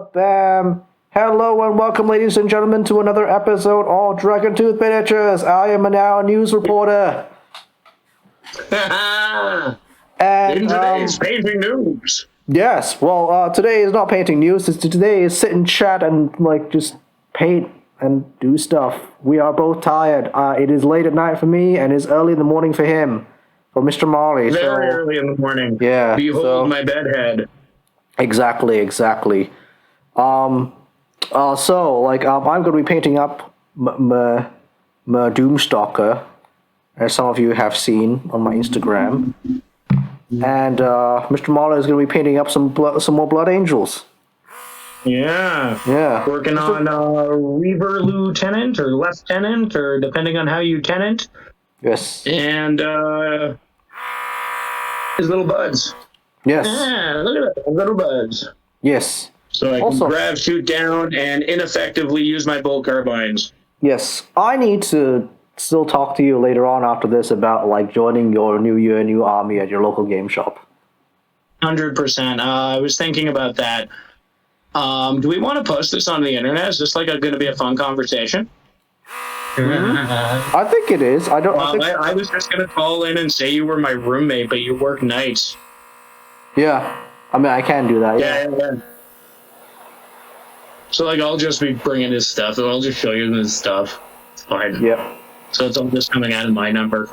Bam! Hello and welcome, ladies and gentlemen, to another episode of Dragon Tooth Miniatures. I am now a news reporter. And in today's painting news. Yes, well, today is not painting news. Today is sit and chat and just paint and do stuff. We are both tired. It is late at night for me and it's early in the morning for him, for Mr. Marley. Very early in the morning. Yeah. Behold my bedhead. Exactly. I'm going to be painting up my Doomstalker, as some of you have seen on my Instagram. And Mr. Marlowe is going to be painting up some more Blood Angels. Yeah. Working on Reaver Lieutenant or Lieutenant, or depending on how you tenant. Yes. And his little buds. Yes. Yeah, look at that, little buds. Yes. So I can grab, shoot down, and ineffectively use my bolt carbines. Yes. I need to still talk to you later on after this about joining your new army at your local game shop. 100%. I was thinking about that. Do we want to post this on the internet? Is this going to be a fun conversation? Mm-hmm. I think it is. I was just going to call in and say you were my roommate, but you work nights. Yeah. I mean, I can do that. Yeah. So, I'll just be bringing his stuff, and I'll just show you his stuff. It's fine. Yep. So it's all just coming out of my number.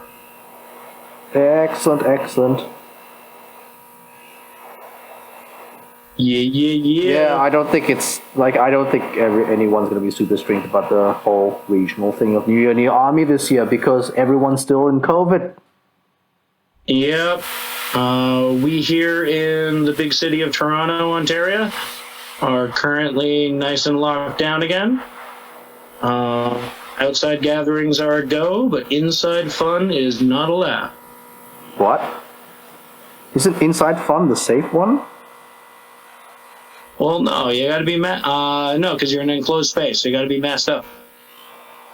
Excellent. Yeah. Yeah, I don't think it's anyone's going to be super strict about the whole regional thing of new army this year because everyone's still in COVID. Yep. We here in the big city of Toronto, Ontario, are currently nice and locked down again. Outside gatherings are a go, but inside fun is not allowed. What? Isn't inside fun the safe one? Well, no, you gotta be no, because you're in an enclosed space, so you gotta be masked up.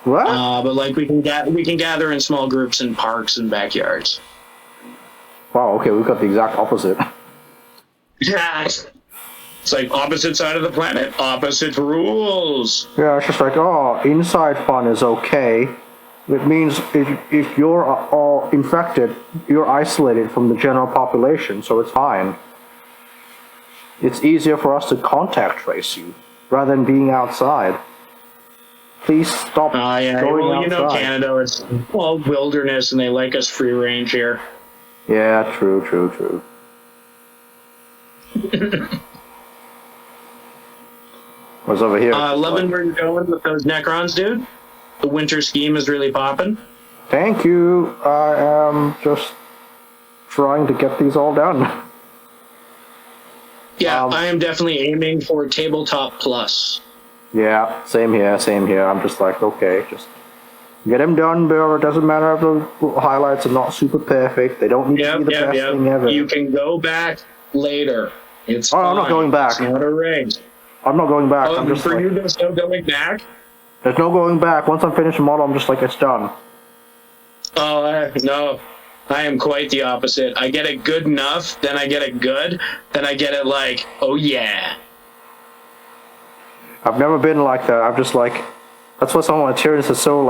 What? But we can gather in small groups in parks and backyards. Wow, okay, we've got the exact opposite. Yeah. It's opposite side of the planet, opposite rules. Yeah, it's just inside fun is okay. It means if you're all infected, you're isolated from the general population, so it's fine. It's easier for us to contact trace you, rather than being outside. Please stop going outside. Canada, it's wilderness, and they like us free range here. Yeah, true. What's over here? Loving where you're going with those Necrons, dude. The winter scheme is really popping. Thank you. I am just trying to get these all done. Yeah, I am definitely aiming for tabletop plus. Yeah, same here. I'm just okay, just get them done, Bill. It doesn't matter if the highlights are not super perfect. They don't need to be the best thing ever. You can go back later. It's fine. I'm not going back. It's not a race. I'm not going back. I'm just you, there's no going back? There's no going back. Once I'm finished the model, I'm just it's done. Oh, no. I am quite the opposite. I get it good enough, then I get it good, then I get it oh yeah. I've never been like that. I'm just that's why some of my Tyranids are so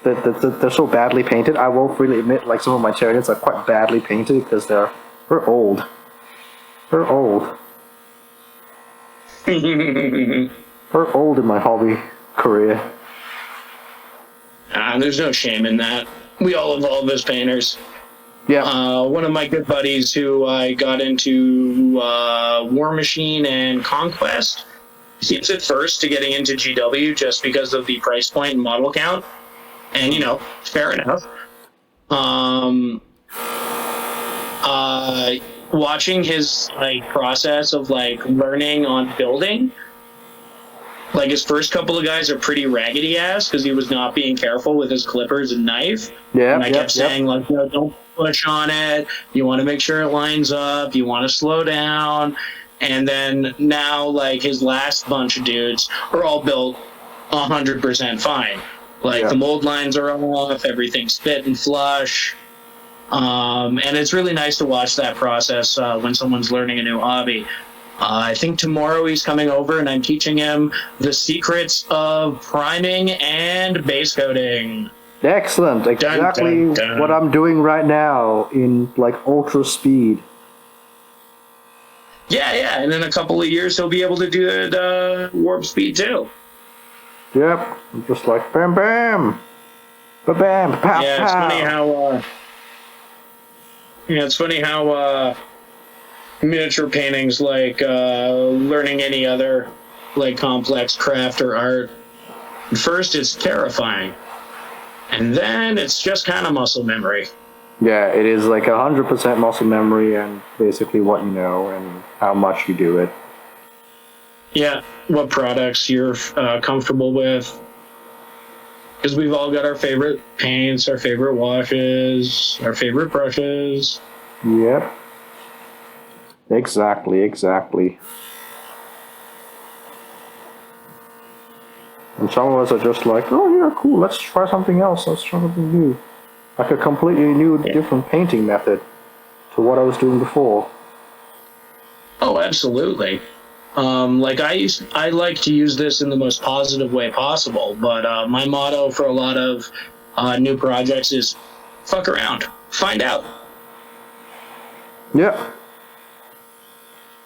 they're so badly painted. I will freely admit some of my Tyranids are quite badly painted because they're old. They're old. We're old in my hobby career. There's no shame in that. We all evolve as painters. Yeah. One of my good buddies who I got into War Machine and Conquest, he's at first to getting into GW just because of the price point and model count. And, fair enough. Watching his process of learning on building, his first couple of guys are pretty raggedy ass because he was not being careful with his clippers and knife. Yeah. And I kept saying don't push on it. You want to make sure it lines up. You want to slow down. And then now his last bunch of dudes are all built 100% fine. The mold lines are off. Everything's fit and flush. And it's really nice to watch that process when someone's learning a new hobby. I think tomorrow he's coming over and I'm teaching him the secrets of priming and base coating. Excellent. Exactly Dun, dun, dun. what I'm doing right now in like ultra speed. Yeah. And in a couple of years, he'll be able to do it warp speed too. Yep. I'm just like bam, bam, ba bam, pow, Yeah, it's pow. funny how. It's funny how miniature paintings, like learning any other like complex craft or art. First, it's terrifying, and then it's just kind of muscle memory. Yeah, it is like 100% muscle memory and basically what you know and how much you do it. Yeah, what products you're comfortable with. Because we've all got our favorite paints, our favorite washes, our favorite brushes. Yep. Exactly. And some of us are just like, oh yeah, cool, let's try something else, let's try something new. Like a completely new, different painting method to what I was doing before. Oh, absolutely. I like to use this in the most positive way possible, but my motto for a lot of new projects is fuck around, find out. Yeah.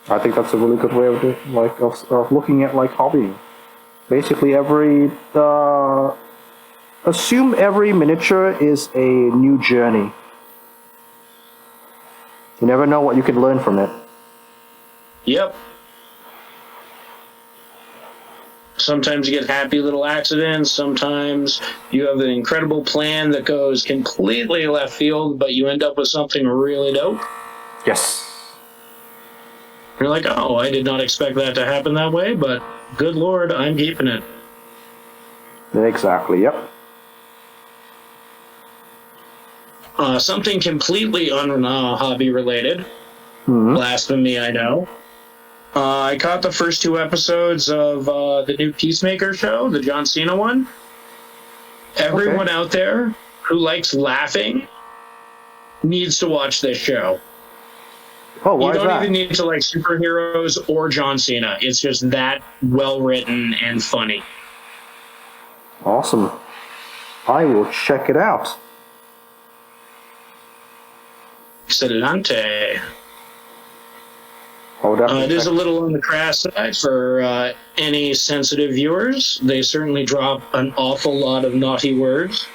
I think that's a really good way of doing, like, of looking at like hobbying. Basically assume every miniature is a new journey. You never know what you can learn from it. Yep. Sometimes you get happy little accidents. Sometimes you have an incredible plan that goes completely left field, but you end up with something really dope. Yes. You're like, oh, I did not expect that to happen that way, but good Lord, I'm keeping it. Exactly, yep. Something completely hobby related. Mm-hmm. Blasphemy, I know. I caught the first 2 episodes of the new Peacemaker show, the John Cena one. Everyone out there who likes laughing needs to watch this show. Oh, why you is don't that? even need to like superheroes or John Cena. It's just that well written and funny. Awesome. I will check it out. Excelente. Oh, definitely. It is a little on the crass side for any sensitive viewers. They certainly drop an awful lot of naughty words.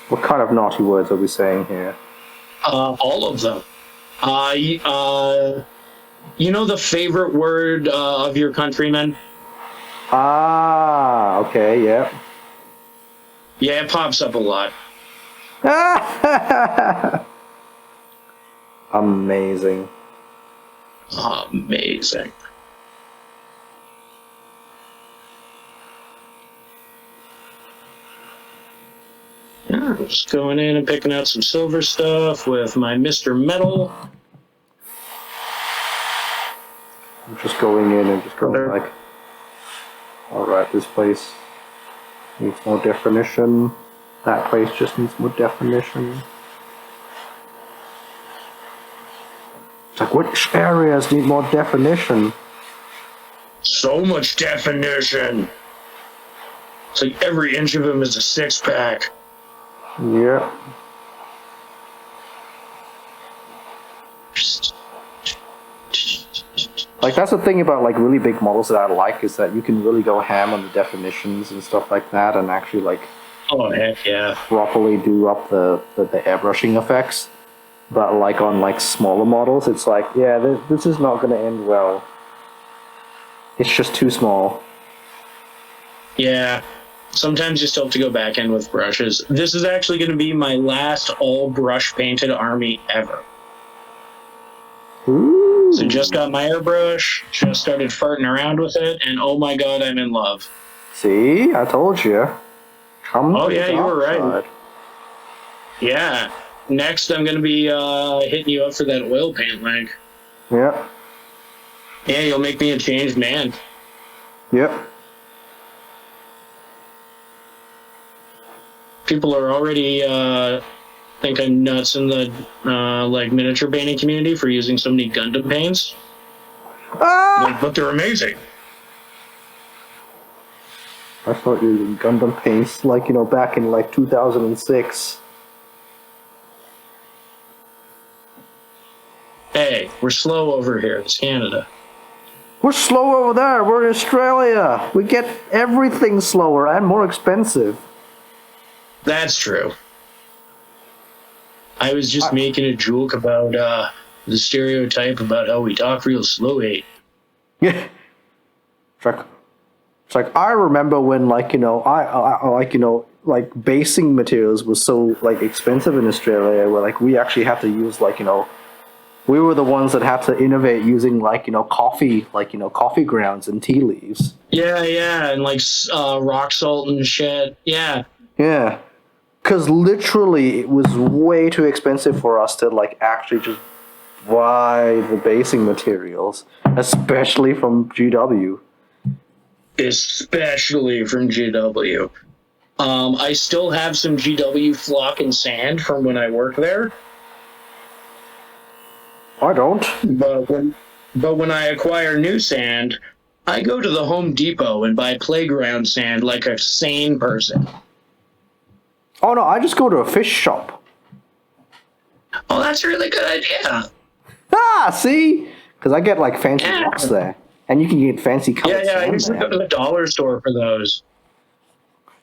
What kind of naughty words are we saying here? All of them. You know the favorite word of your countrymen? Ah, okay, yeah. Yeah, it pops up a lot. Amazing. Amazing. Yeah, I'm just going in and picking out some silver stuff with my Mr. Metal. I'm just going in and just going like, alright, this place needs more definition. That place just needs more definition. It's like, which areas need more definition? So much definition. It's like every inch of him is a 6-pack. Yep. Like, that's the thing about like really big models that I like, is that you can really go ham on the definitions and stuff like that and actually like Oh, heck yeah. properly do up the airbrushing effects. But like on like smaller models, it's like, yeah, this is not going to end well. It's just too small. Yeah. Sometimes you still have to go back in with brushes. This is actually going to be my last all brush painted army ever. Ooh. So just got my airbrush, just started farting around with it, and oh my god, I'm in love. See, I told you. Come Oh to yeah, the you were dark right. side. Yeah. Next, I'm going to be hitting you up for that oil paint link. Yep. Yeah, you'll make me a changed man. Yep. People are already think I'm nuts in the like miniature painting community for using so many Gundam paints. Ah! but they're amazing. I started using Gundam paints, like, back in, like, 2006. Hey, we're slow over here. It's Canada. We're slow over there. We're in Australia. We get everything slower and more expensive. That's true. I was just making a joke about the stereotype about how we talk real slow. Yeah. It's like I remember when, like, I like, like, basing materials was so, like, expensive in Australia, where, like, we actually had to use, like, we were the ones that had to innovate using, like, coffee, like, coffee grounds and tea leaves. Yeah, and like rock salt and shit. Yeah. Yeah. Because literally it was way too expensive for us to, like, actually just buy the basing materials, especially from GW. Especially from GW. I still have some GW flock and sand from when I worked there. I don't. But when I acquire new sand, I go to the Home Depot and buy playground sand like a sane person. Oh no, I just go to a fish shop. Oh, that's a really good idea. Ah, see? Because I get, like, fancy Yeah. rocks there. And you can get fancy colored Yeah, I sand usually go there. to the dollar store for those.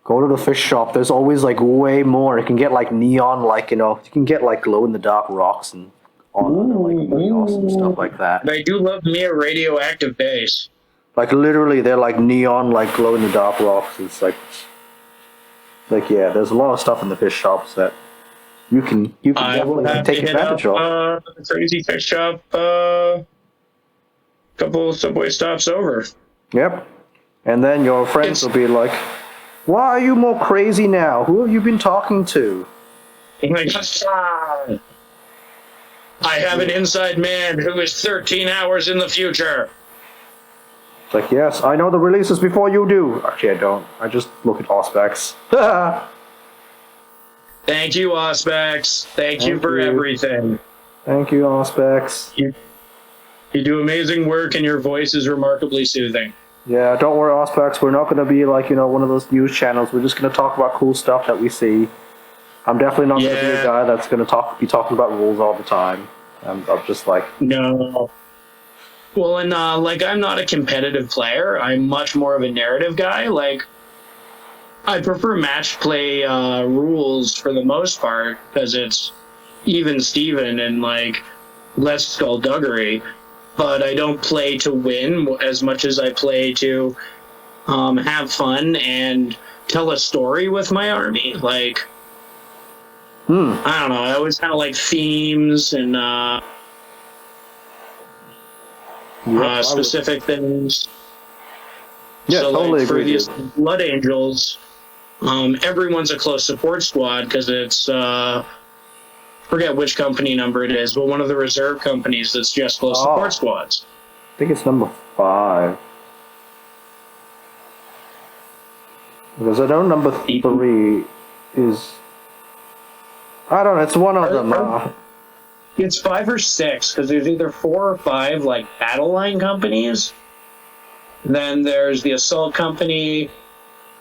Go to the fish shop. There's always, like, way more. You can get, like, neon, like, you can get, like, glow-in-the-dark rocks and all other, like, really awesome stuff like that. But I do love me a radioactive base. Like, literally, they're, like, neon, like, glow-in-the-dark rocks. It's like, yeah, there's a lot of stuff in the fish shops that you can I will definitely have to take hit advantage up of. the Crazy Fish Shop couple of subway stops over. Yep. And then your friends will be like, why are you more crazy now? Who have you been talking to? Like, I have an inside man who is 13 hours in the future. It's like, yes, I know the releases before you do. Actually, I don't. I just look at all specs. Thank you, Auspex. Thank you Thank for you. everything. Thank you, all specs. You do amazing work, and your voice is remarkably soothing. Yeah, don't worry, Auspex. We're not going to be like, one of those news channels. We're just going to talk about cool stuff that we see. I'm definitely not going to be a Yeah. guy that's going to be talking about rules all the time. I'm just like, No. Well, and like, I'm not a competitive player. I'm much more of a narrative guy. Like, I prefer match play rules for the most part because it's even Steven and, like, less skullduggery. But I don't play to win as much as I play to have fun and tell a story with my army. Like, I don't know. I always kind of like themes and specific things. Yeah, So, totally like, for agree, these dude. Blood Angels, everyone's a close support squad because it's forget which company number it is, but one of the reserve companies that's just close support squads. I think it's number 5. Because I know number 3 is... I don't know, it's one of them. It's 5 or 6 because there's either 4 or 5 like battle line companies. Then there's the assault company,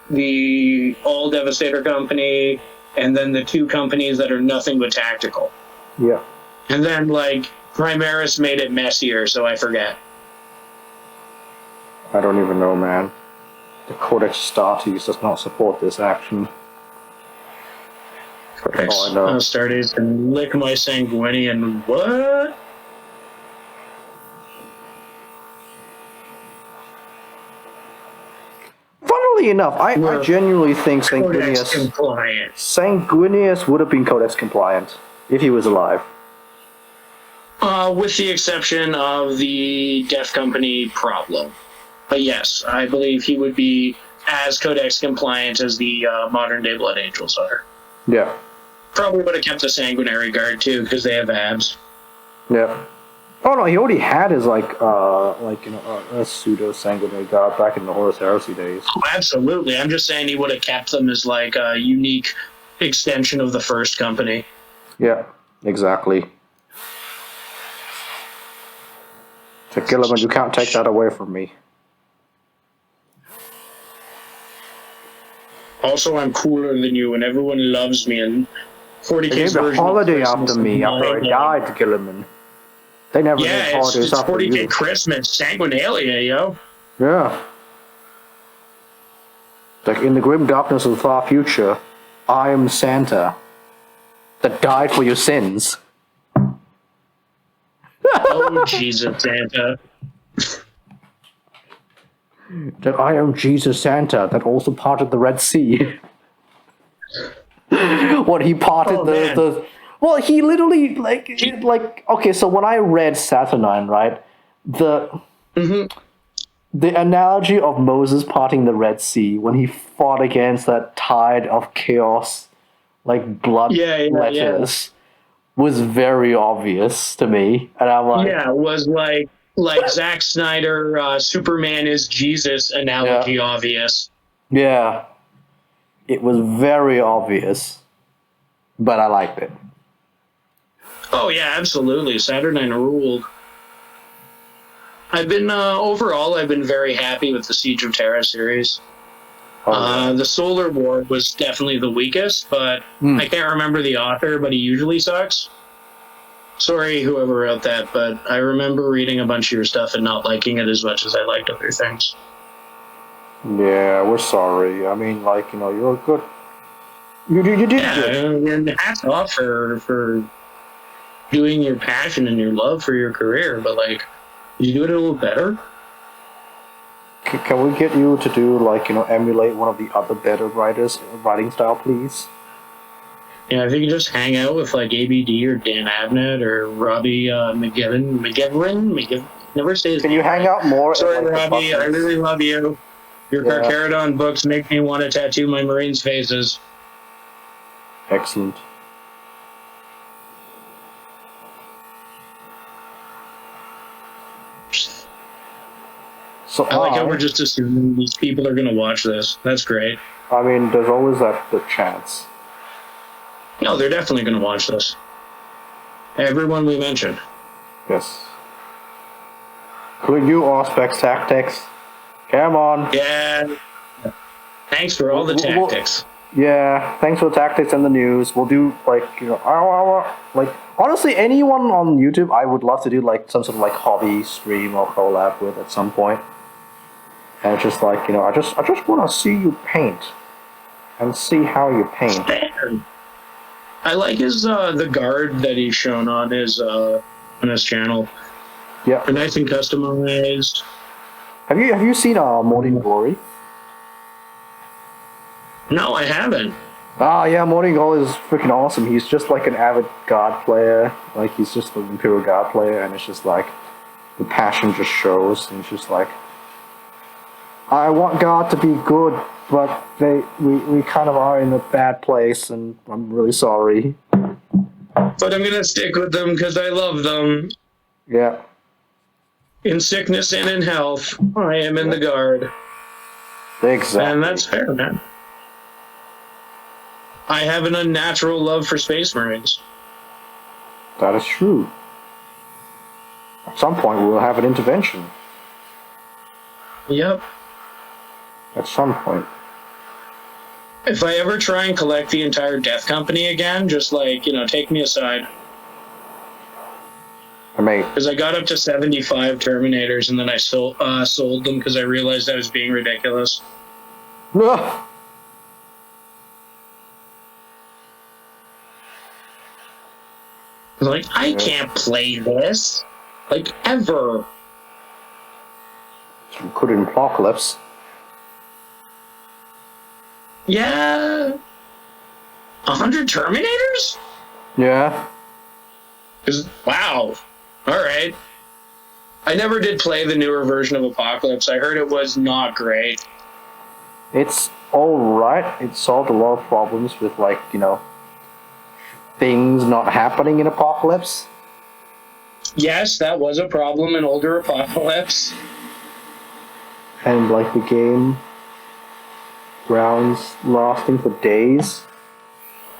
the all devastator company, and then the 2 companies that are nothing but tactical. Yeah. And then, like, Primaris made it messier, so I forget. I don't even know, man. The Codex Astartes does not support this action. Codex Oh, I know. Astartes can lick my Sanguinian. What? Funnily enough, I genuinely think Codex Sanguinius... compliant. Sanguinius would have been Codex compliant if he was alive. With the exception of the Death Company problem. But yes, I believe he would be as Codex compliant as the modern day Blood Angels are. Yeah. Probably would have kept the Sanguinary Guard too, because they have abs. Yeah. Oh no, he already had his a pseudo sanguinary god back in the Horus Heresy days. Oh, absolutely. I'm just saying he would have kept them as like a unique extension of the first company. Yeah, exactly. So Gilliman, you can't take that away from me. Also, I'm cooler than you, and everyone loves me. And They 40K's named a version of holiday Christmas after is me after I my name. died, Gilliman. They never named Yeah, holidays it's after 40K you. Christmas, Sanguinalia, yo. Yeah. Like in the grim darkness of the far future, I am Santa that died for your sins. Oh, Jesus, Santa. That I am Jesus Santa that also parted the Red Sea. What he parted well, he literally okay. So when I read Saturnine, right, the analogy of Moses parting the Red Sea when he fought against that tide of chaos, like blood letters, was very obvious to me, and I'm like, Yeah, it was like Zack Snyder, Superman is Jesus analogy obvious. yeah, it was very obvious, but I liked it. Oh yeah, absolutely. Saturnine ruled. I've been overall, I've been very happy with the Siege of Terra series. The Solar War was definitely the weakest, but I can't remember the author, but he usually sucks. Sorry, whoever wrote that, but I remember reading a bunch of your stuff and not liking it as much as I liked other things. Yeah, we're sorry. I mean, you're good. You did good. And hats off for doing your passion and your love for your career, but you do it a little better. Can we get you to do emulate one of the other better writers' writing style, please? Yeah, if you can just hang out with ABD or Dan Abnett or Robbie McGivern, never say his Can name. you hang out more? Sorry, Robbie, I really love you. Your Carcharodon books make me want to tattoo my Marines' faces. Excellent. So I like how we're just assuming these people are going to watch this. That's great. I mean, there's always the chance. No, they're definitely going to watch this. Everyone we mentioned. Yes. Could you Auspex Tactics? Come on. Yeah. Thanks for all the tactics. Yeah, thanks for the tactics and the news. We'll do honestly, anyone on YouTube, I would love to do some sort of hobby stream or collab with at some point. And it's just I just want to see you paint and see how you paint. I like his the guard that he's shown on his channel. Yeah, they're nice and customized. Have you seen Morning Glory? No, I haven't. Yeah, Morning Glory is freaking awesome. He's just an avid God player. He's just an Imperial God player, and it's just the passion just shows. And it's just I want God to be good, but we kind of are in a bad place, and I'm really sorry. But I'm gonna stick with them because I love them. Yeah. In sickness and in health, I am in the guard. Exactly. And that's fair, man. I have an unnatural love for Space Marines. That is true. At some point, we will have an intervention. Yep. At some point. If I ever try and collect the entire Death Company again, just take me aside. Because I got up to 75 Terminators and then I sold them because I realized I was being ridiculous. Ugh. I can't play this. Ever. You could in Apocalypse. Yeah. 100 Terminators? Yeah. Wow. Alright. I never did play the newer version of Apocalypse. I heard it was not great. It's alright. It solved a lot of problems with things not happening in Apocalypse. Yes, that was a problem in older Apocalypse. And the game rounds lasting for days.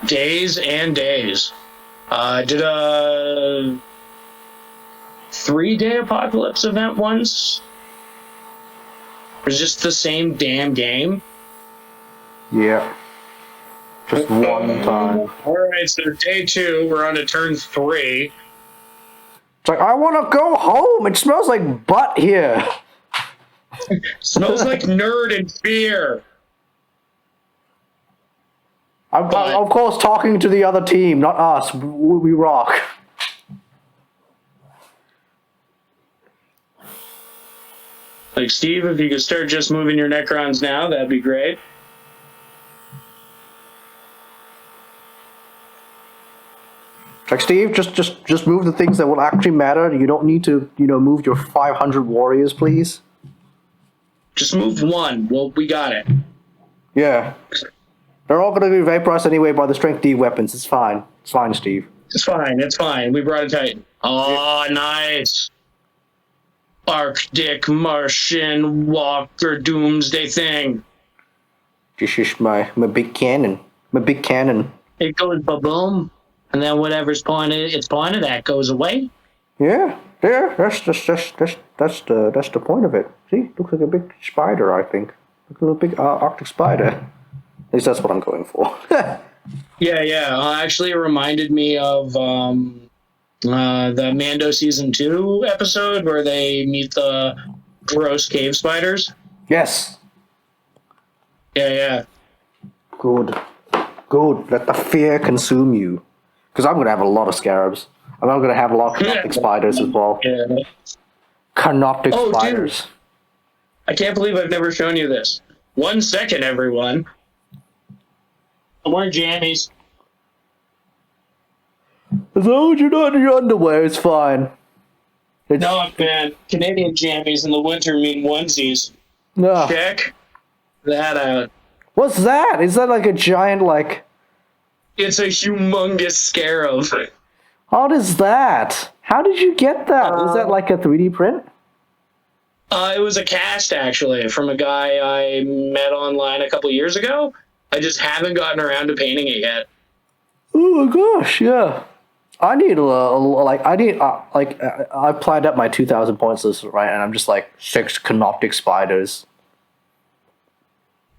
Days and days. I did a 3-day apocalypse event once. It was just the same damn game. Yeah. Just one time. Alright, so day 2, we're on to turn 3. It's like, I want to go home. It smells like butt here. Smells like nerd and fear. I'm, of course, talking to the other team, not us. We rock. Like, Steve, if you could start just moving your Necrons now, that'd be great. Like, Steve, just move the things that will actually matter. You don't need to, move your 500 warriors, please. Just move one. Well, we got it. Yeah. They're all going to be vaporized anyway by the strength D weapons. It's fine. It's fine, Steve. It's fine. It's fine. We brought a Titan. Oh, nice. Arctic Martian Walker Doomsday thing. This is my big cannon. My big cannon. It goes ba-boom, and then whatever's it's pointed at goes away. Yeah. That's the point of it. See, looks like a big spider. I think, like a little big Arctic spider. At least that's what I'm going for. Yeah. Actually, it reminded me of the Mando season 2 episode where they meet the gross cave spiders. Yes. Yeah. Good. Let the fear consume you. Because I'm going to have a lot of scarabs. And I'm going to have a lot of canoptic spiders as well. Yeah. Canoptic spiders. Dude. I can't believe I've never shown you this. 1 second, everyone. I'm wearing jammies. As long as you're not in your underwear, it's fine. No, man. Canadian jammies in the winter mean onesies. No. Check that out. What's that? Is that like a giant, like... It's a humongous scarab. What is that? How did you get that? Was that like a 3D print? It was a cast, actually, from a guy I met online a couple years ago. I just haven't gotten around to painting it yet. Oh my gosh, yeah. I need I've planned up my 2,000 points list, right? And I'm just like 6 canoptic spiders.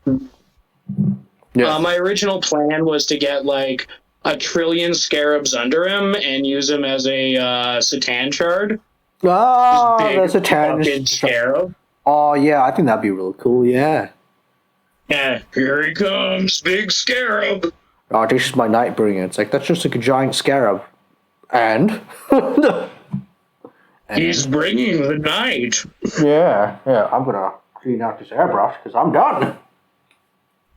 Yeah. My original plan was to get like 1 trillion scarabs under him and use him as a Satan shard. Oh, that's a fucking scarab. Oh yeah, I think that'd be really cool. Yeah. Yeah, here he comes, big scarab. Oh, this is my Nightbringer. It's like that's just like a giant scarab, and he's bringing the night. Yeah. I'm gonna clean out this airbrush because I'm done.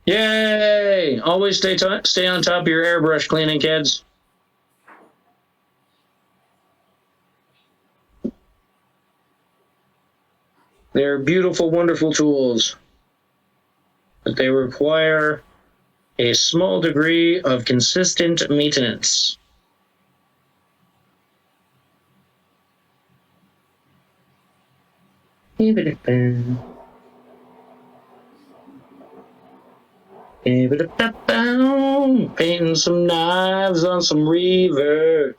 Yay! Always stay on top of your airbrush cleaning, kids. They're beautiful, wonderful tools, but they require a small degree of consistent maintenance. Painting some knives on some reavers.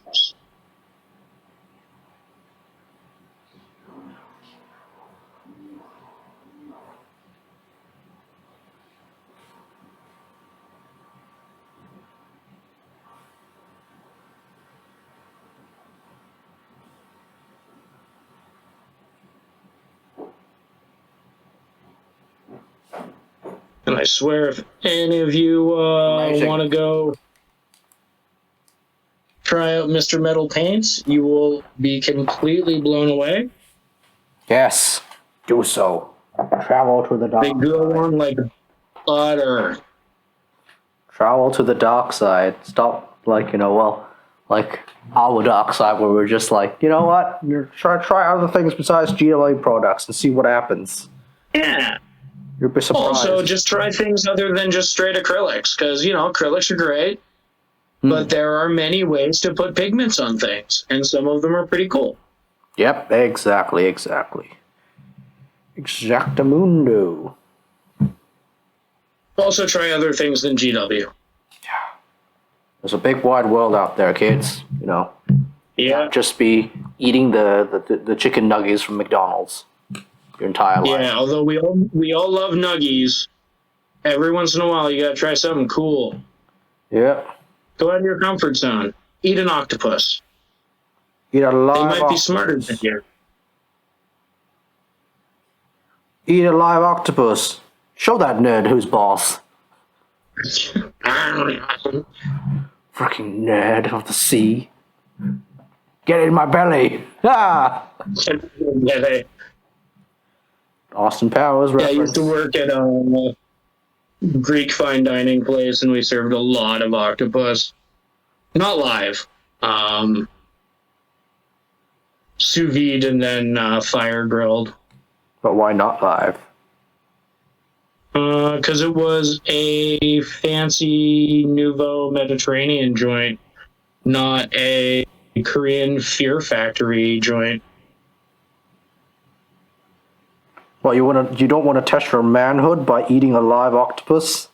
And I swear, if any of you want to go try out Mr. Metal Paints, you will be completely blown away. Yes, do so. Travel to the dark. They go on like butter. Travel to the dark side. Stop, like our dark side, where we're just like, you know what? Try other things besides GLA products and see what happens. Yeah. You'll be surprised. Also, just try things other than just straight acrylics, because, acrylics are great, but there are many ways to put pigments on things, and some of them are pretty cool. Yep, exactly. Exactamundo. Also, try other things than GW. There's a big wide world out there, kids, Yeah. Not just be eating the chicken nuggets from McDonald's your entire life. Yeah, although we all love nuggies, every once in a while you gotta try something cool. Yeah. Go out of your comfort zone. Eat an octopus. Eat a live They might be octopus. smarter than you. Eat a live octopus. Show that nerd who's boss. Freaking nerd of the sea. Get in my belly. Ah! Austin Powers Yeah, I reference. used to work at a Greek fine dining place, and we served a lot of octopus. Not live. Sous vide and then fire grilled. But why not live? Because it was a fancy nouveau Mediterranean joint, not a Korean Fear Factory joint. Well, you don't want to test your manhood by eating a live octopus?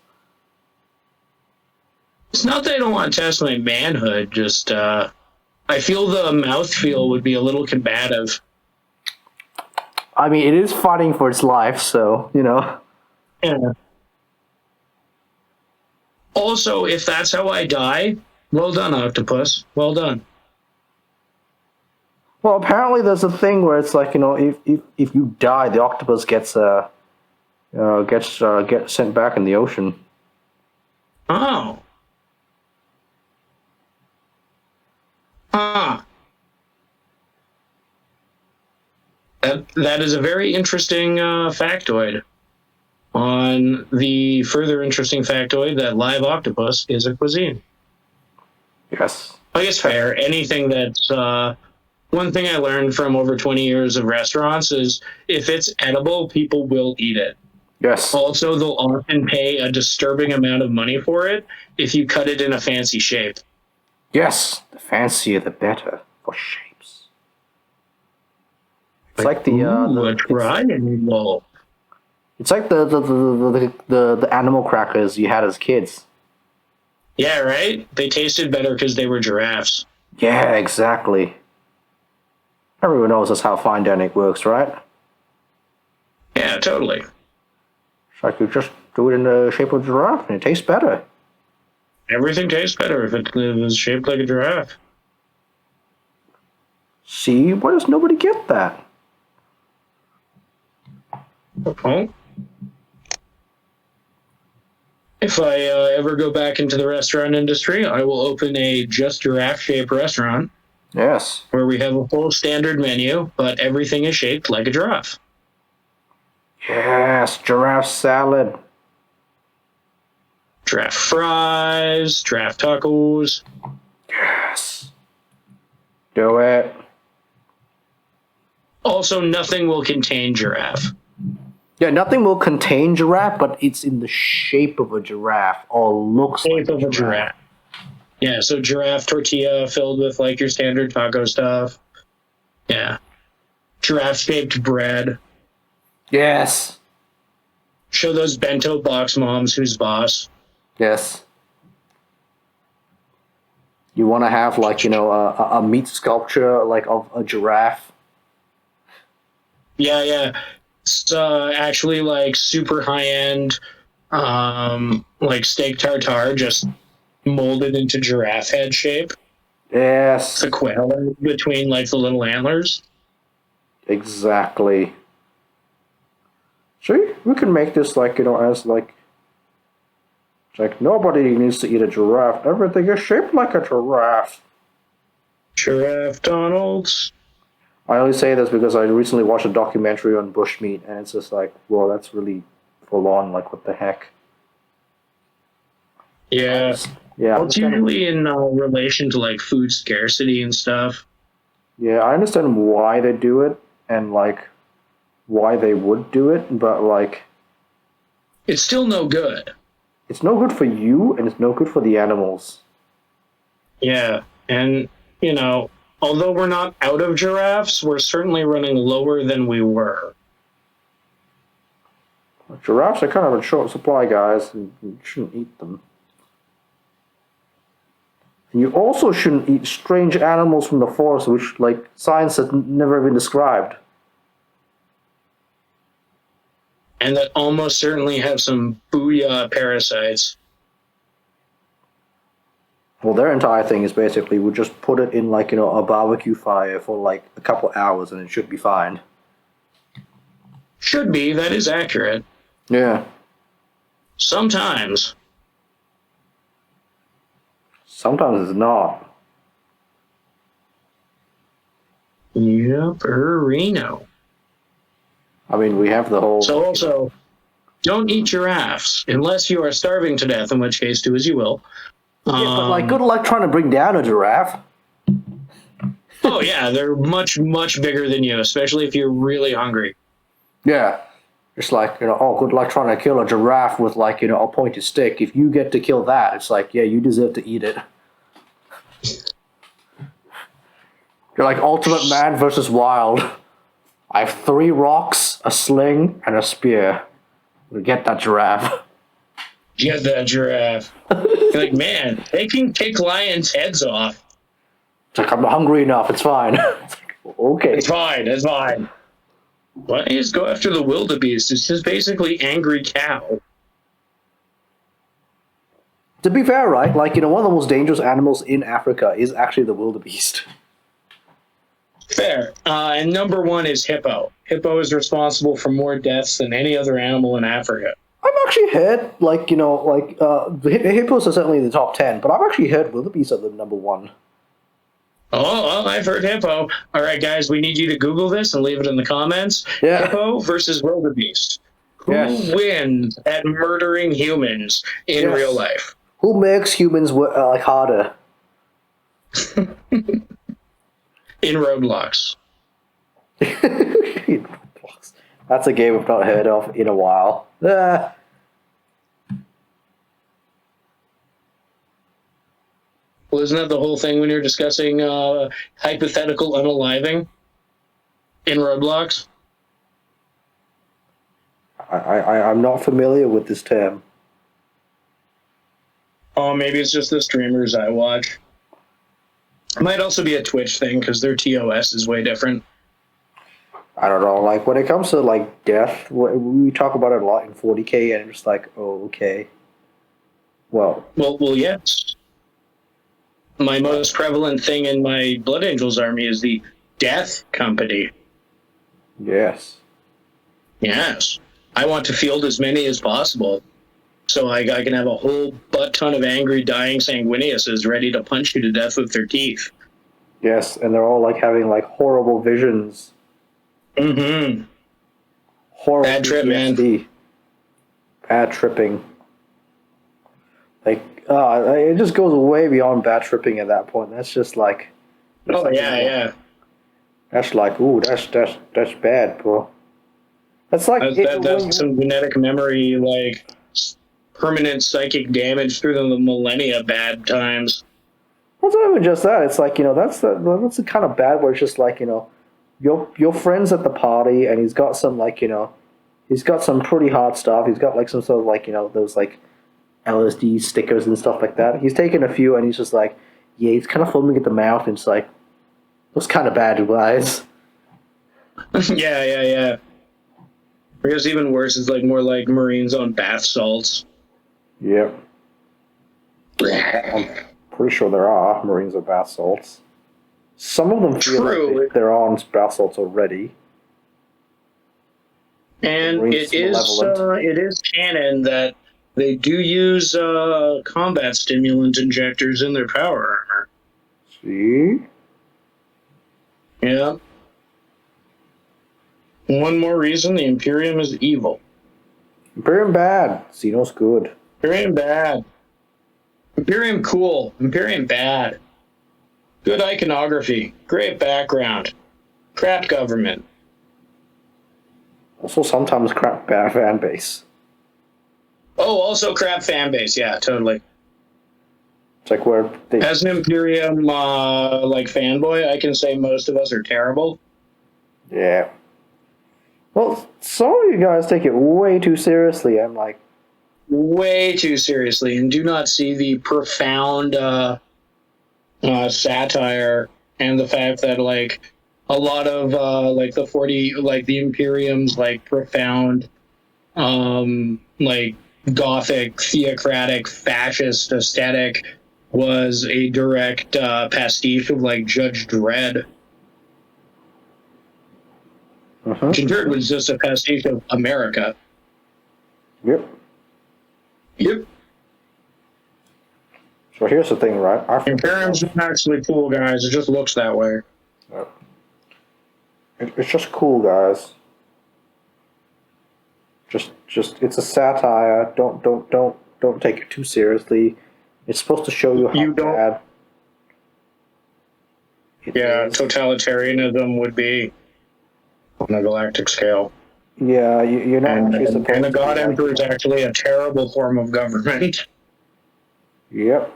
It's not that I don't want to test my manhood, just I feel the mouthfeel would be a little combative. I mean, it is fighting for its life, so, you know. Yeah. Also, if that's how I die, well done, octopus. Well done. Well, apparently there's a thing where it's like, you know, if you die, the octopus gets sent back in the ocean. Oh. Ah. That is a very interesting factoid. On the further interesting factoid that live octopus is a cuisine. Yes. I guess fair. Anything that's one thing I learned from over 20 years of restaurants is if it's edible, people will eat it. Yes. Also, they'll often pay a disturbing amount of money for it if you cut it in a fancy shape. Yes. The fancier, the better for shapes. It's like the triangle. It's like the animal crackers you had as kids. Yeah, right? They tasted better because they were giraffes. Yeah, exactly. Everyone knows that's how fine dining works, right? Yeah, totally. It's like you just do it in the shape of a giraffe and it tastes better. Everything tastes better if it was shaped like a giraffe. See, why does nobody get that? Well, if I ever go back into the restaurant industry, I will open a just giraffe-shaped restaurant. Yes. Where we have a full standard menu, but everything is shaped like a giraffe. Yes, giraffe salad. Giraffe fries, giraffe tacos. Yes. Do it. Also, nothing will contain giraffe. Yeah, nothing will contain giraffe, but it's in the shape of a giraffe or looks like a giraffe. Yeah, so giraffe tortilla filled with like your standard taco stuff. Yeah. Giraffe-shaped bread. Yes. Show those bento box moms who's boss. Yes. You want to have like, you know, a meat sculpture like of a giraffe. Yeah. It's actually like super high-end like steak tartare just molded into giraffe head shape. Yes. It's a quail between like the little antlers. Exactly. See, we can make this like, you know, as like, it's like nobody needs to eat a giraffe. Everything is shaped like a giraffe. Giraffe Donalds. I only say this because I recently watched a documentary on bushmeat, and it's just like, well, that's really full on. Like, what the heck? Yeah. Yeah. Well, it's usually in relation to like food scarcity and stuff. Yeah, I understand why they do it and like why they would do it, but like, it's still no good. It's no good for you, and it's no good for the animals. Yeah, and you know, although we're not out of giraffes, we're certainly running lower than we were. Giraffes are kind of a short supply, guys, and you shouldn't eat them. You also shouldn't eat strange animals from the forest, which, like, science has never been described. And that almost certainly have some booyah parasites. Well, their entire thing is basically we just put it in, like, a barbecue fire for, like, a couple hours and it should be fine. Should be, that is accurate. Yeah. Sometimes. Sometimes it's not. Yep, Reno. I mean, we have the whole... So also, don't eat giraffes unless you are starving to death, in which case do as you will. Yeah, but, like, good luck trying to bring down a giraffe. Oh, yeah, they're much, much bigger than you, especially if you're really hungry. Yeah. It's like, oh, good luck trying to kill a giraffe with, like, a pointed stick. If you get to kill that, it's like, yeah, you deserve to eat it. You're like Ultimate Man versus Wild. I have 3 rocks, a sling, and a spear. We get that giraffe. Get that giraffe. You're like, man, they can kick lions' heads off. It's like, I'm not hungry enough, it's fine. It's like, okay. It's fine, it's fine. Why don't you just go after the wildebeest? It's just basically angry cow. To be fair, right, like, one of the most dangerous animals in Africa is actually the wildebeest. Fair. And number 1 is hippo. Hippo is responsible for more deaths than any other animal in Africa. I've actually heard, like, hippos are certainly in the top 10, but I've actually heard wildebeest are the number 1. Oh, well, I've heard hippo. All right, guys, we need you to Google this and leave it in the comments. Yeah. Hippo versus wildebeest. Who Yes. wins at murdering humans in Yes. real life? Who makes humans like harder? In Roblox. That's a game I've not heard of in a while. Well, isn't that the whole thing when you're discussing hypothetical unaliving in Roblox? I'm not familiar with this term. Oh, maybe it's just the streamers I watch. It might also be a Twitch thing because their TOS is way different. I don't know, like, when it comes to, like, death, we talk about it a lot in 40K, and it's like, oh, okay. Well, yes. My most prevalent thing in my Blood Angels army is the Death Company. yes. Yes. I want to field as many as possible. So I can have a whole butt ton of angry, dying sanguiniuses ready to punch you to death with their teeth. Yes, and they're all, like, having, like, horrible visions. Mm-hmm. Horrible Bad trip, man. PTSD. Bad tripping. Like, it just goes way beyond bad tripping at that point. That's just like... Oh, yeah. That's like, ooh, that's bad, bro. That's like... That's some genetic memory, like, permanent psychic damage through the millennia bad times. Well, it's not even just that. It's like, that's the kind of bad where it's just like, your friend's at the party and he's got some, like, he's got some pretty hard stuff. He's got, like, some sort of, like, those, like, LSD stickers and stuff like that. He's taken a few and he's just like, yeah, he's kind of foaming at the mouth and it's like, those kind of bad guys. Yeah. I guess even worse is, like, more like Marines on bath salts. Yep. I'm pretty sure there are Marines with bath salts. Some of them feel like they're on bath salts already. And it is canon that they do use combat stimulant injectors in their power armor. See? Yeah. One more reason the Imperium is evil. Imperium bad. Xeno's good. Imperium bad. Imperium cool. Imperium bad. Good iconography. Great background. Crap government. Also sometimes crap bad fan base. Oh, also crap fan base. Yeah, totally. It's like where they... As an Imperium like fanboy, I can say most of us are terrible. Yeah. Well, some of you guys take it way too seriously. I'm like... Way too seriously, and do not see the profound satire, and the fact that like a lot of like the 40 like the Imperium's like profound like gothic theocratic fascist aesthetic was a direct pastiche of like Judge Dredd, which in turn was just a pastiche of America. Yep. Yep. So here's the thing, right? Imperium's not actually cool, guys. It just looks that way. Yep. It's just cool, guys. Just it's a satire. Don't take it too seriously. It's supposed to show you how bad. Yeah, totalitarianism would be on a galactic scale. Yeah, you're not actually supposed to. And the God Emperor is actually a terrible form of government. Yep.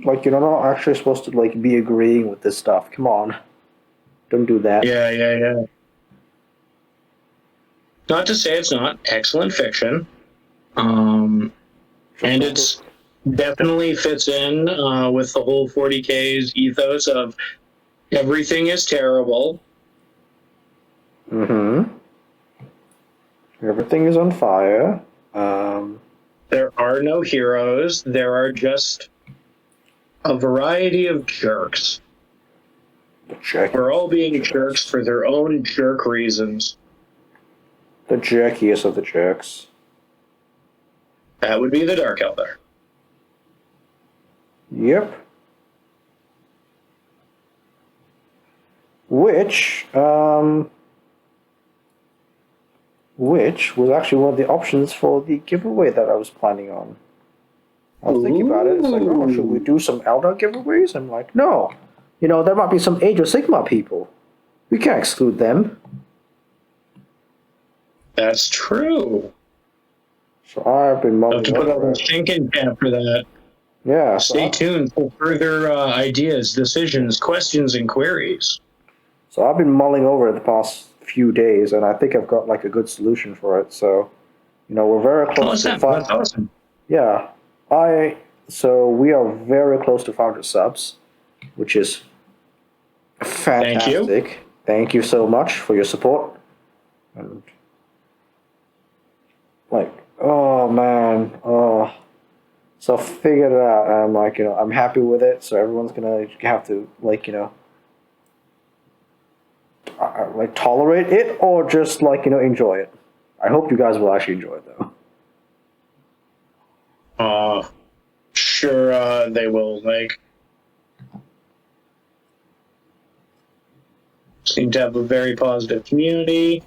Like, you're not actually supposed to like be agreeing with this stuff. Come on, don't do that. Yeah. Not to say it's not excellent fiction, and it's definitely fits in with the whole 40K's ethos of everything is terrible. Everything is on fire. There are no heroes. There are just a variety of jerks. We're all being jerks for their own jerk reasons. The jerkiest of the jerks. That would be the Dark Elder. Yep. Which was actually one of the options for the giveaway that I was planning on. I was thinking about it. It's like, oh, should we do some Elder giveaways? I'm like, no. You know, there might be some Age of Sigmar people. We can't exclude them. That's true. So I've been mulling to put over a thinking cap for that. Yeah. Stay tuned for further ideas, decisions, questions, and queries. So I've been mulling over it the past few days, and I think I've got like a good solution for it. So, you know, we're very close to That's awesome. Yeah. So we are very close to 500 subs, which is fantastic. Thank you so much for your support. And like, oh man, so I figured it out. And I'm like, you know, I'm happy with it. So everyone's gonna have to like, you know, like tolerate it or just like, you know, enjoy it. I hope you guys will actually enjoy it though. Sure, they will. Like, seem to have a very positive community.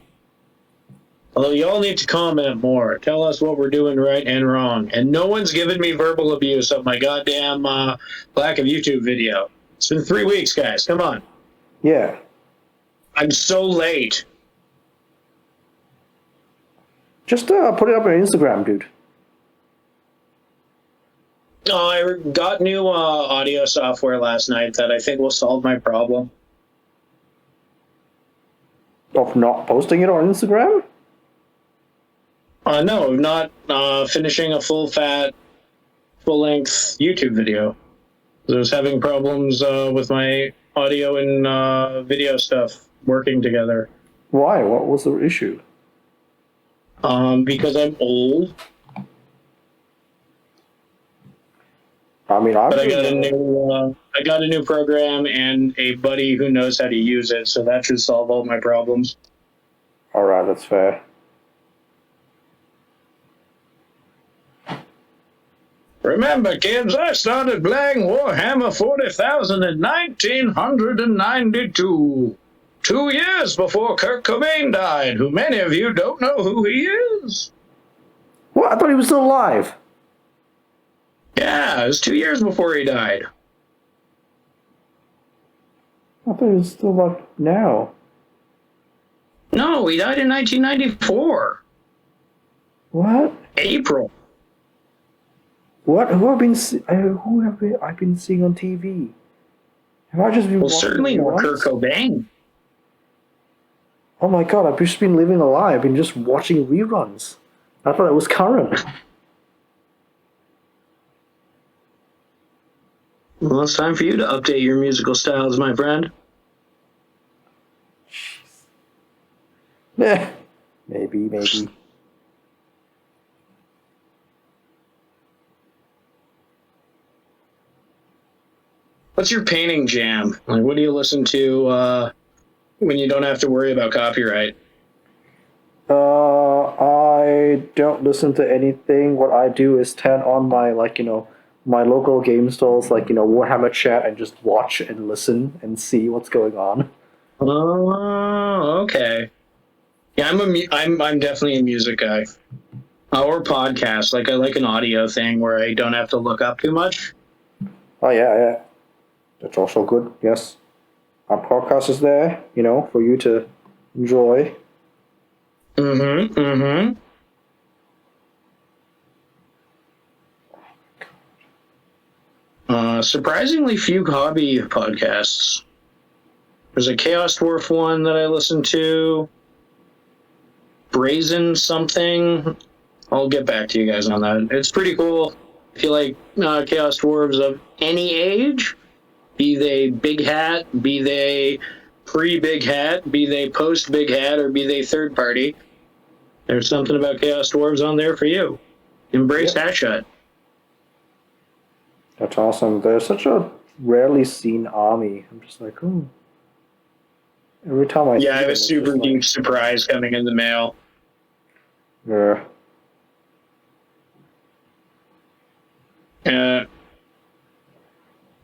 Although y'all need to comment more. Tell us what we're doing right and wrong. And no one's given me verbal abuse of my goddamn lack of YouTube video. It's been 3 weeks, guys. Come on. Yeah. I'm so late. Just put it up on Instagram, dude. Oh, I got new audio software last night that I think will solve my problem. Of not posting it on Instagram? No, not finishing a full-length YouTube video. I was having problems with my audio and video stuff working together. Why? What was the issue? Because I'm old. I mean, I got a new program and a buddy who knows how to use it, so that should solve all my problems. All right, that's fair. Remember, kids, I started playing Warhammer 40,000 in 1992. 2 years before Kurt Cobain died, who many of you don't know who he is. What? I thought he was still alive. Yeah, it was 2 years before he died. I thought he was still alive now. No, he died in 1994. What? April. What? Who have I been seeing on TV? Have I just been? Well, certainly more Kurt Cobain. Oh my god! I've just been living a lie. I've been just watching reruns. I thought it was current. Well, it's time for you to update your musical styles, my friend. Maybe. What's your painting jam? Like, what do you listen to when you don't have to worry about copyright? I don't listen to anything. What I do is turn on my my local game stores Warhammer chat and just watch and listen and see what's going on. Oh, okay. Yeah, I'm definitely a music guy. Or podcast. Like, I like an audio thing where I don't have to look up too much. Oh yeah. That's also good. Yes, our podcast is there, for you to enjoy. Mm-hmm. Surprisingly few hobby podcasts. There's a Chaos Dwarf one that I listen to. Brazen something. I'll get back to you guys on that. It's pretty cool. If you like Chaos Dwarves of any age, be they big hat, be they pre-big hat, be they post-big hat, or be they third party, there's something about Chaos Dwarves on there for you. Embrace hat shut. That's awesome. They're such a rarely seen army. I'm just like, oh. Every time I see I have them, a super huge surprise coming in the mail. Yeah.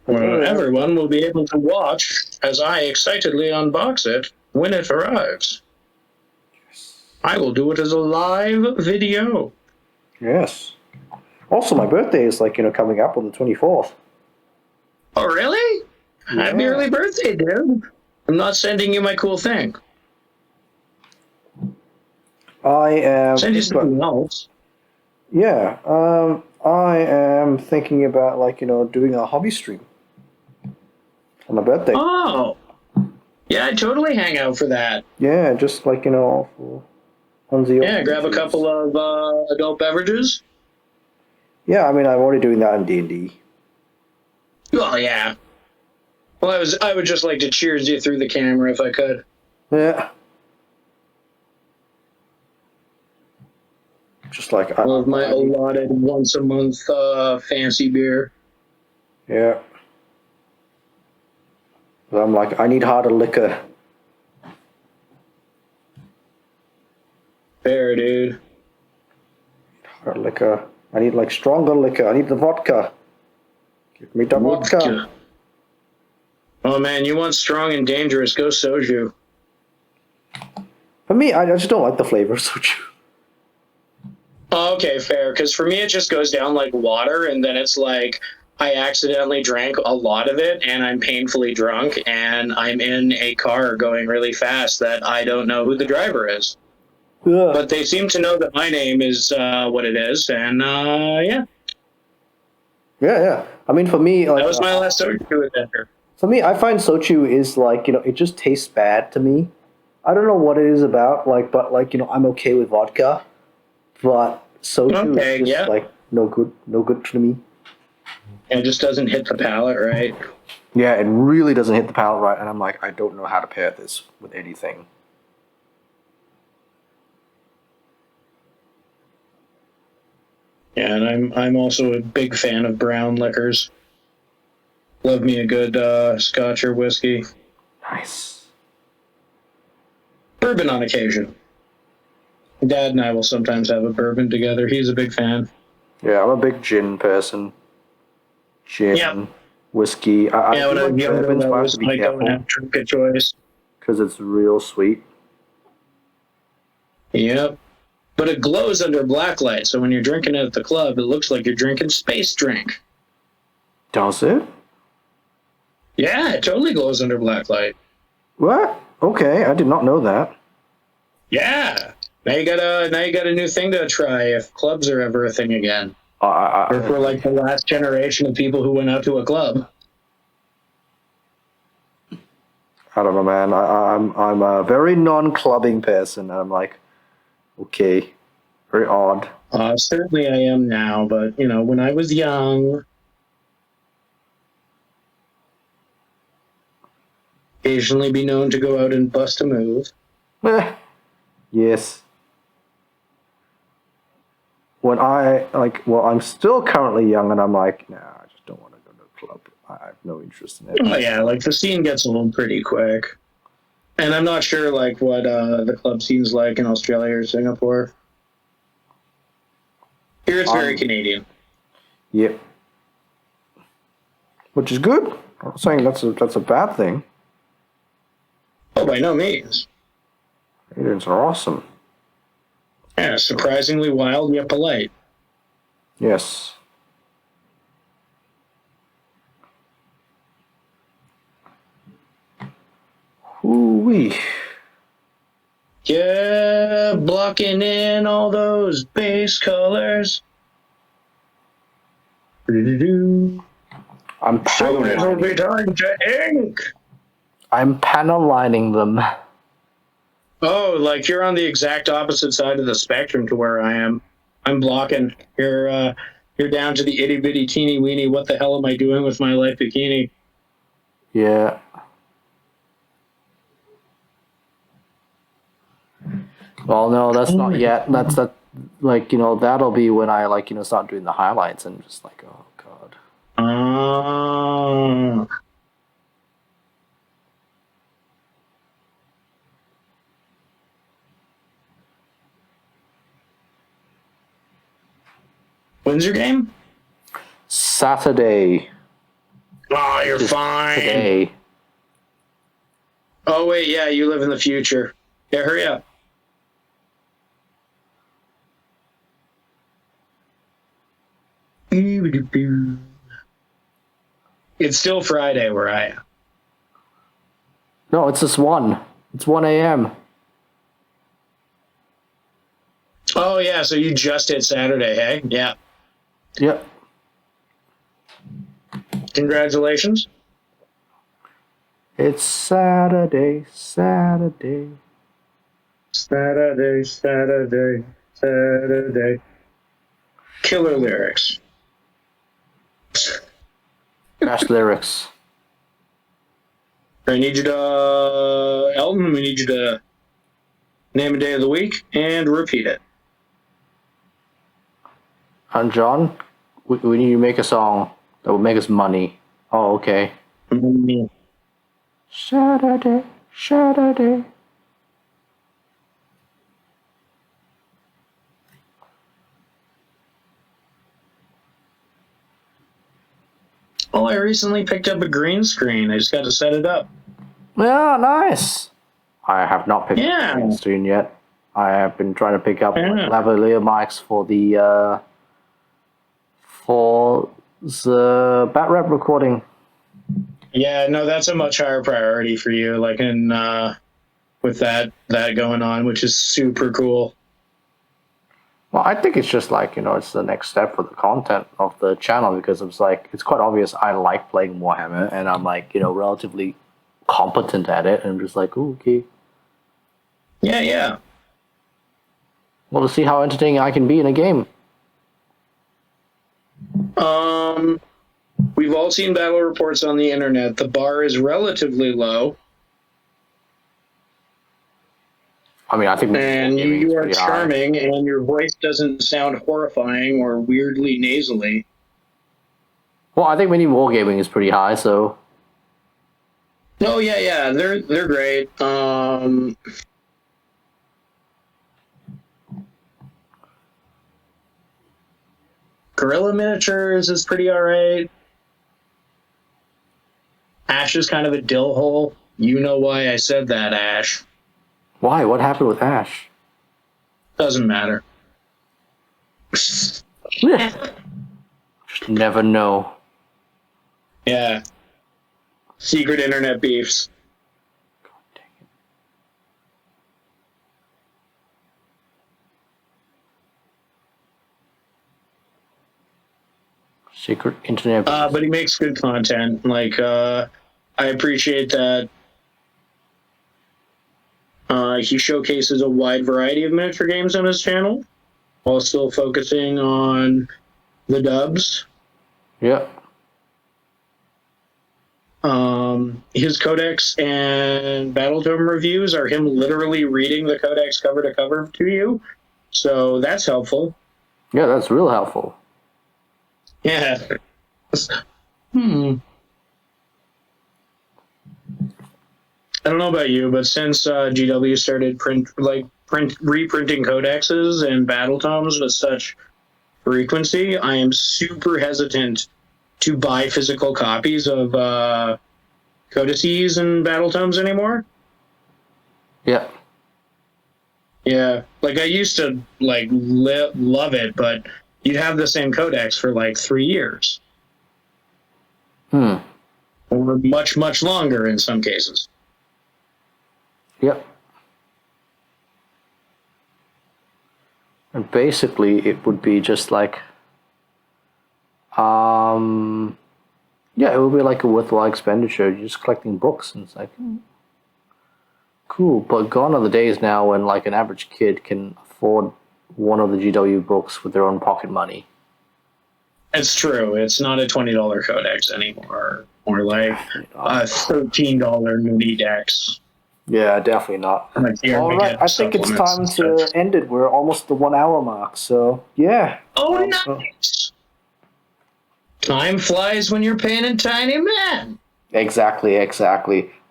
Well, everyone will be able to watch as I excitedly unbox it when it arrives. I will do it as a live video. Yes. Also, my birthday is coming up on the 24th. Oh, really? Yeah. Happy early birthday, dude. I'm not sending you my cool thing. I am. Send you something else. Yeah. I am thinking about doing a hobby stream on my birthday. Oh. Yeah, I'd totally hang out for that. Yeah, just for Yeah, grab a couple of adult beverages. Yeah, I mean, I'm already doing that in D&D. Oh, yeah. Well, I would just like to cheers you through the camera if I could. Yeah. Just like of my allotted once a month fancy beer. Yeah. But I'm like, I need harder liquor. Fair, dude. Harder liquor. I need stronger liquor. I need the vodka. Give me the vodka. Oh man, you want strong and dangerous? Go soju. For me, I just don't like the flavor of soju. Oh, okay, fair. Because for me, it just goes down like water, and then it's like I accidentally drank a lot of it, and I'm painfully drunk, and I'm in a car going really fast that I don't know who the driver is. Yeah. But they seem to know that my name is what it is, and yeah. Yeah. I mean, for me, that was my last soju adventure. For me, I find soju is it just tastes bad to me. I don't know what it is about, but I'm okay with vodka, but soju is just no good to me. It just doesn't hit the palate right. Yeah, it really doesn't hit the palate right, and I'm like, I don't know how to pair this with anything. Yeah, and I'm also a big fan of brown liquors. Love me a good scotch or whiskey. Nice. Bourbon on occasion. Dad and I will sometimes have a bourbon together. He's a big fan. Yeah, I'm a big gin person. Gin, whiskey. When I was younger, that was my don't drink a choice. Because it's real sweet. Yep. But it glows under black light, so when you're drinking it at the club, it looks like you're drinking space drink. Does it? Yeah, it totally glows under black light. What? Okay, I did not know that. Yeah. Now you got a new thing to try if clubs are ever a thing again. Or if we're like the last generation of people who went out to a club. I don't know, man. I'm a very non-clubbing person. I'm like, okay, very odd. Certainly I am now, but when I was young. Occasionally be known to go out and bust a move. Yes. When I'm still currently young, and I'm like, nah, I just don't want to go to a club. I have no interest in it. Oh yeah, like the scene gets old pretty quick. And I'm not sure like what the club scene's like in Australia or Singapore. Here it's very Canadian. Yep. Which is good. I'm not saying that's a bad thing. Oh, by no means. Canadians are awesome. Yeah, surprisingly wild yet polite. Yes. Ooh-wee. Yeah, blocking in all those base colors. I'm Soon it'll be time to ink. I'm panelining them. Oh, like you're on the exact opposite side of the spectrum to where I am. I'm blocking. You're down to the itty bitty teeny weeny. What the hell am I doing with my life bikini? Yeah. Well, no, that's not yet. That's that. Like, that'll be when I start doing the highlights and just like, oh god. When's your game? Saturday. Oh, you're fine. Today. Oh wait, yeah, you live in the future. Yeah, hurry up. It's still Friday where I am. No, it's just 1. It's 1 a.m. Oh yeah, so you just hit Saturday, hey? Yeah. Yep. Congratulations. It's Saturday. Saturday. Killer lyrics. Best lyrics. I need you to, Elton, we need you to name a day of the week and repeat it. And John, we need to make a song that will make us money. Oh, okay. Saturday. Oh, I recently picked up a green screen. I just got to set it up. Yeah, nice. I have not picked Yeah. up the screen yet. I have been trying to pick up lavalier mics for the bat rep recording. Yeah, no, that's a much higher priority for you. Like in with that going on, which is super cool. Well, I think it's just like, it's the next step for the content of the channel because it's like, it's quite obvious I like playing Warhammer and I'm like, relatively competent at it. And I'm just like, ooh, okay. Yeah. Well, to see how entertaining I can be in a game. We've all seen battle reports on the internet. The bar is relatively low. I mean, I think... And you are charming, and your voice doesn't sound horrifying or weirdly nasally. Well, I think mini wargaming is pretty high, so... Oh, yeah, they're great. Gorilla Miniatures is pretty alright. Ash is kind of a dill hole. You know why I said that, Ash. Why? What happened with Ash? Doesn't matter. Just never know. Yeah. Secret internet beefs. God dang it. Secret internet beefs. But he makes good content. Like, I appreciate that. He showcases a wide variety of miniature games on his channel while still focusing on the dubs. Yeah. his codex and battle tome reviews are him literally reading the codex cover to cover to you. So that's helpful. Yeah, that's real helpful. Yeah. Hmm. I don't know about you, but since GW started reprinting codexes and battle tomes with such frequency, I am super hesitant to buy physical copies of codices and battle tomes anymore. Yeah. Yeah, like I used to love it, but you'd have the same codex for like 3 years, Hmm. or much longer in some cases. Yep. And basically, it would be just like, yeah, it would be like a worthwhile expenditure. You're just collecting books, and it's like, cool. But gone are the days now when like an average kid can afford one of the GW books with their own pocket money. It's true. It's not a $20 codex anymore, or like a $13 Moody Dex. Yeah, definitely not. Like, All right, I think it's time to end it. We're almost the 1 hour mark, so yeah. Oh, nice! Time flies when you're paying a tiny man. Exactly.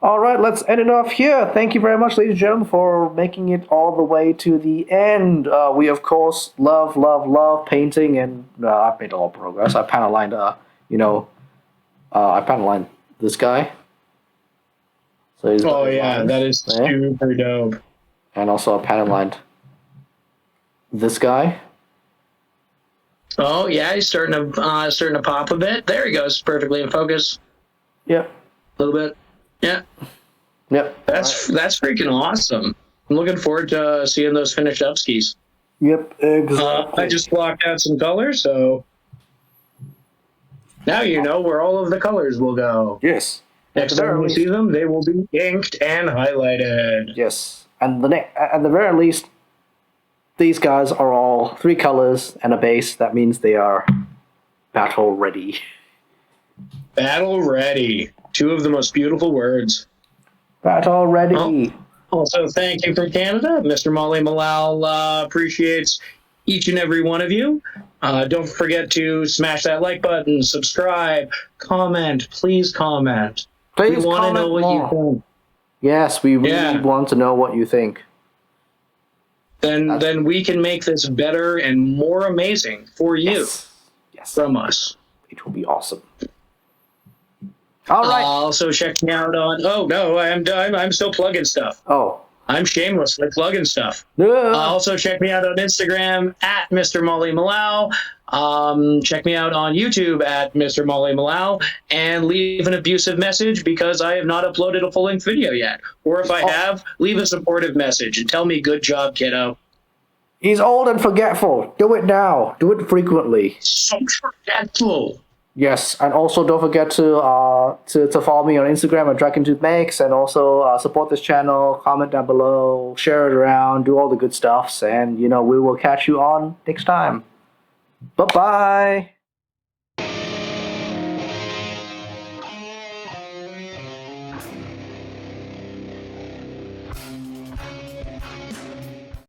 All right, let's end it off here. Thank you very much, ladies and gentlemen, for making it all the way to the end. We, of course, love painting, and I've made a lot of progress. I panel lined, I panel lined this guy. So Oh, yeah, that is super dope. And also I panel lined this guy. Oh, yeah, he's starting to pop a bit. There he goes, perfectly in focus. Yep. A little bit. Yeah. Yep. That's freaking awesome. I'm looking forward to seeing those finished up skis. Yep, exactly. I just blocked out some colors, so now you know where all of the colors will go. Yes. Next time we see them, they will be inked and highlighted. Yes. And at the very least, these guys are all 3 colors and a base. That means they are battle ready. Battle ready. 2 of the most beautiful words. Battle ready. Also, thank you from Canada. Mr. Molly Malal appreciates each and every one of you. Don't forget to smash that like button, subscribe, comment. Please comment. Please we want to know what you think. Yes, we really want to know what you think. Then we can make this better and more amazing for you. Yes. From us. It will be awesome. All right. Also check me out on. Oh no, I'm still plugging stuff. Oh. I'm shamelessly plugging stuff. Also check me out on Instagram at Mr. Molly Malau. Check me out on YouTube at Mr. Molly Malau, and leave an abusive message because I have not uploaded a full-length video yet. Or if I have, leave a supportive message and tell me good job, kiddo. He's old and forgetful. Do it now. Do it frequently. So forgetful. Yes, and also don't forget to follow me on Instagram at DragonToothMakes, and also support this channel, comment down below, share it around, do all the good stuffs, and we will catch you on next time. Bye-bye.